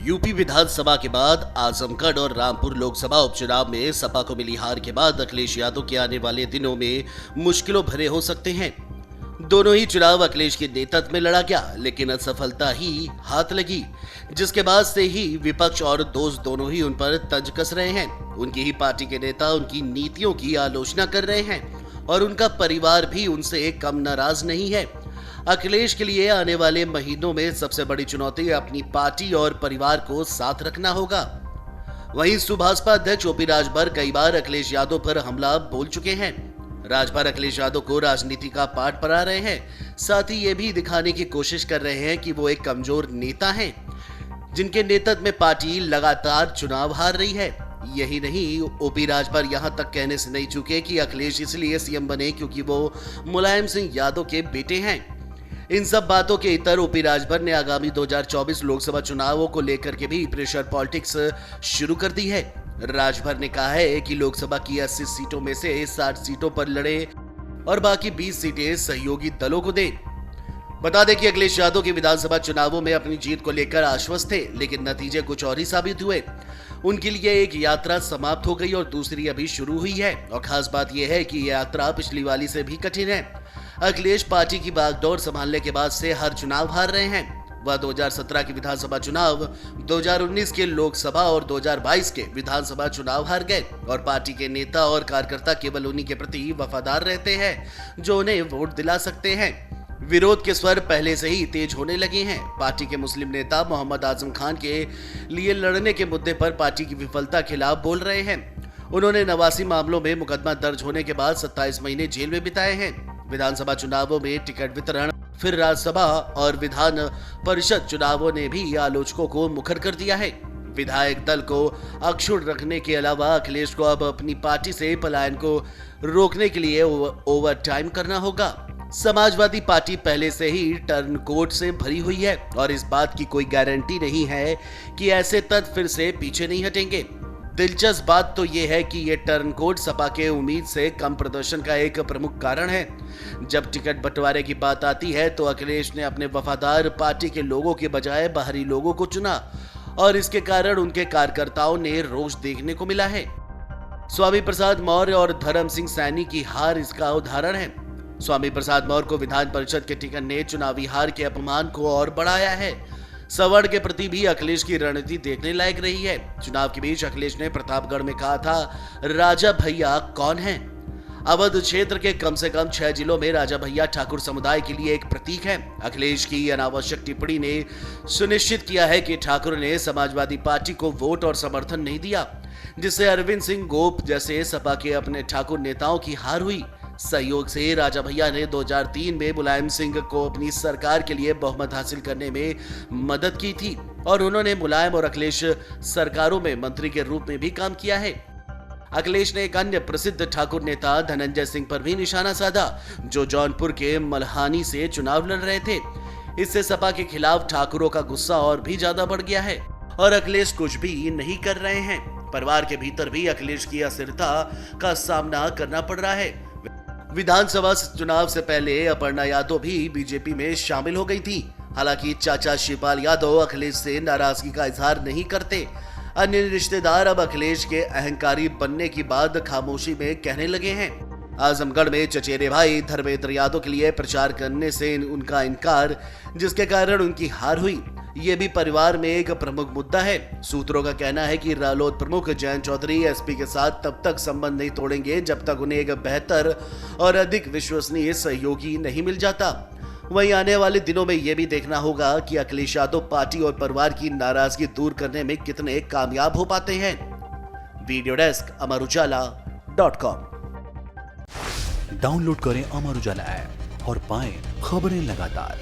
UP विधानसभा के बाद आजमगढ़ और रामपुर लोकसभा उपचुनाव में सपा को मिली हार के बाद अखिलेश यादव के आने वाले दिनों में मुश्किलों भरे हो सकते हैं। दोनों ही चुनाव अखिलेश के नेतृत्व में लड़ा गया, लेकिन असफलता ही हाथ लगी, जिसके बाद से ही विपक्ष और दोस्त दोनों ही उन पर तंज कस रहे हैं। उनकी ही पार्टी के नेता उनकी नीतियों की आलोचना कर रहे हैं और उनका परिवार भी उनसे कम नाराज नहीं है। अखिलेश के लिए आने वाले महीनों में सबसे बड़ी चुनौती अपनी पार्टी और परिवार को साथ रखना होगा। वहीं सुभाषपा अध्यक्ष ओपी राजभर कई बार अखिलेश यादव पर हमला बोल चुके हैं। राजभर अखिलेश यादव को राजनीति का पाठ पढ़ा रहे हैं, साथ ही ये भी दिखाने की कोशिश कर रहे हैं कि वो एक कमजोर नेता हैं, जिनके नेतृत्व में पार्टी लगातार चुनाव हार रही है। यही नहीं, ओपी राजभर यहां तक कहने से नहीं चुके कि अखिलेश इसलिए सीएम बने क्योंकि वो मुलायम सिंह यादव के बेटे हैं। इन सब बातों के इतर ओपी राजभर ने आगामी 2024 लोकसभा चुनावों को लेकर के भी प्रेशर पॉलिटिक्स शुरू कर दी है। राजभर ने कहा है कि लोकसभा की 80 सीटों में से 60 सीटों पर लड़े और बाकी 20 सीटें सहयोगी दलों को दें। बता दें कि अखिलेश यादव के विधानसभा चुनावों में अपनी जीत को लेकर आश्वस्त थे, लेकिन नतीजे कुछ और ही साबित हुए। उनके लिए एक यात्रा समाप्त हो गई और दूसरी अभी शुरू हुई है, और खास बात यह है कि यह यात्रा पिछली वाली से भी कठिन है। अखिलेश पार्टी की बागडोर संभालने के बाद से हर चुनाव हार रहे हैं। वह 2017 के विधानसभा चुनाव, 2019 के लोकसभा और 2022 के विधानसभा चुनाव हार गए, और पार्टी के नेता और कार्यकर्ता केवल उन्हीं के प्रति वफादार रहते हैं जो उन्हें वोट दिला सकते हैं। विरोध के स्वर पहले से ही तेज होने लगे हैं। पार्टी के मुस्लिम नेता मोहम्मद आजम खान के लिए लड़ने के मुद्दे पर पार्टी की विफलता खिलाफ बोल रहे हैं। उन्होंने 89 मामलों में मुकदमा दर्ज होने के बाद 27 महीने जेल में बिताए हैं। विधानसभा चुनावों में टिकट वितरण, फिर राज्यसभा और विधान परिषद चुनावों ने भी आलोचकों को मुखर कर दिया है। विधायक दल को अक्षुण्ण रखने के अलावा अखिलेश को अब अपनी पार्टी से पलायन को रोकने के लिए ओवर टाइम करना होगा। समाजवादी पार्टी पहले से ही टर्नकोट से भरी हुई है और इस बात की कोई गारंटी नहीं है कि ऐसे तत्व फिर से पीछे नहीं हटेंगे। दिलचस्प बात तो यह है कि यह टर्नकोट सपा के उम्मीद से कम प्रदर्शन का एक प्रमुख कारण है। जब टिकट बंटवारे की बात आती है तो अखिलेश ने अपने वफादार पार्टी के लोगों के बजाय बाहरी लोगों को चुना, और इसके कारण उनके कार्यकर्ताओं ने रोष देखने को मिला है। स्वामी प्रसाद मौर्य और धर्म सिंह सैनी की हार इसका उदाहरण है। स्वामी प्रसाद मौर्य को विधान परिषद के टिकट ने चुनावी हार के अपमान को और बढ़ाया है। सवर्ण के प्रति भी अखिलेश की रणनीति देखने लायक रही है। चुनाव के बीच अखिलेश ने प्रतापगढ़ में कहा था, राजा भैया कौन है। अवध क्षेत्र के कम से कम 6 जिलों में राजा भैया ठाकुर समुदाय के लिए एक प्रतीक है। अखिलेश की अनावश्यक टिप्पणी ने सुनिश्चित किया है कि ठाकुर ने समाजवादी पार्टी को वोट और समर्थन नहीं दिया, जिससे अरविंद सिंह गोप जैसे सपा के अपने ठाकुर नेताओं की हार हुई। सहयोग से राजा भैया ने 2003 में मुलायम सिंह को अपनी सरकार के लिए बहुमत हासिल करने में मदद की थी, और उन्होंने मुलायम और अखिलेश सरकारों में मंत्री के रूप में भी काम किया है। अखिलेश ने एक अन्य प्रसिद्ध ठाकुर नेता धनंजय सिंह पर भी निशाना साधा, जो जौनपुर के मल्हानी से चुनाव लड़ रहे थे। इससे सपा के खिलाफ ठाकुरों का गुस्सा और भी ज्यादा बढ़ गया है और अखिलेश कुछ भी नहीं कर रहे हैं। परिवार के भीतर भी अखिलेश की अस्थिरता का सामना करना पड़ रहा है। विधानसभा चुनाव से पहले अपर्णा यादव भी बीजेपी में शामिल हो गई थी। हालांकि चाचा शिवपाल यादव अखिलेश से नाराजगी का इजहार नहीं करते। अन्य रिश्तेदार अब अखिलेश के अहंकारी बनने की बात खामोशी में कहने लगे हैं। आजमगढ़ में चचेरे भाई धर्मेंद्र यादव के लिए प्रचार करने से उनका इनकार, जिसके कारण उनकी हार हुई, ये भी परिवार में एक प्रमुख मुद्दा है। सूत्रों का कहना है कि रालोद प्रमुख जयंत चौधरी एसपी के साथ तब तक संबंध नहीं तोड़ेंगे जब तक उन्हें एक बेहतर और अधिक विश्वसनीय सहयोगी नहीं मिल जाता। वहीं आने वाले दिनों में यह भी देखना होगा कि अखिलेश यादव पार्टी और परिवार की नाराजगी दूर करने में कितने कामयाब हो पाते हैं। Video desk amarujala.com। डाउनलोड करें अमर उजाला ऐप और पाएं खबरें लगातार।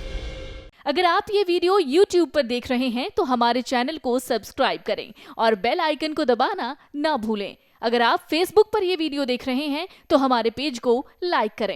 अगर आप ये वीडियो YouTube पर देख रहे हैं तो हमारे चैनल को सब्सक्राइब करें और बेल आइकन को दबाना ना भूलें। अगर आप Facebook पर ये वीडियो देख रहे हैं तो हमारे पेज को लाइक करें।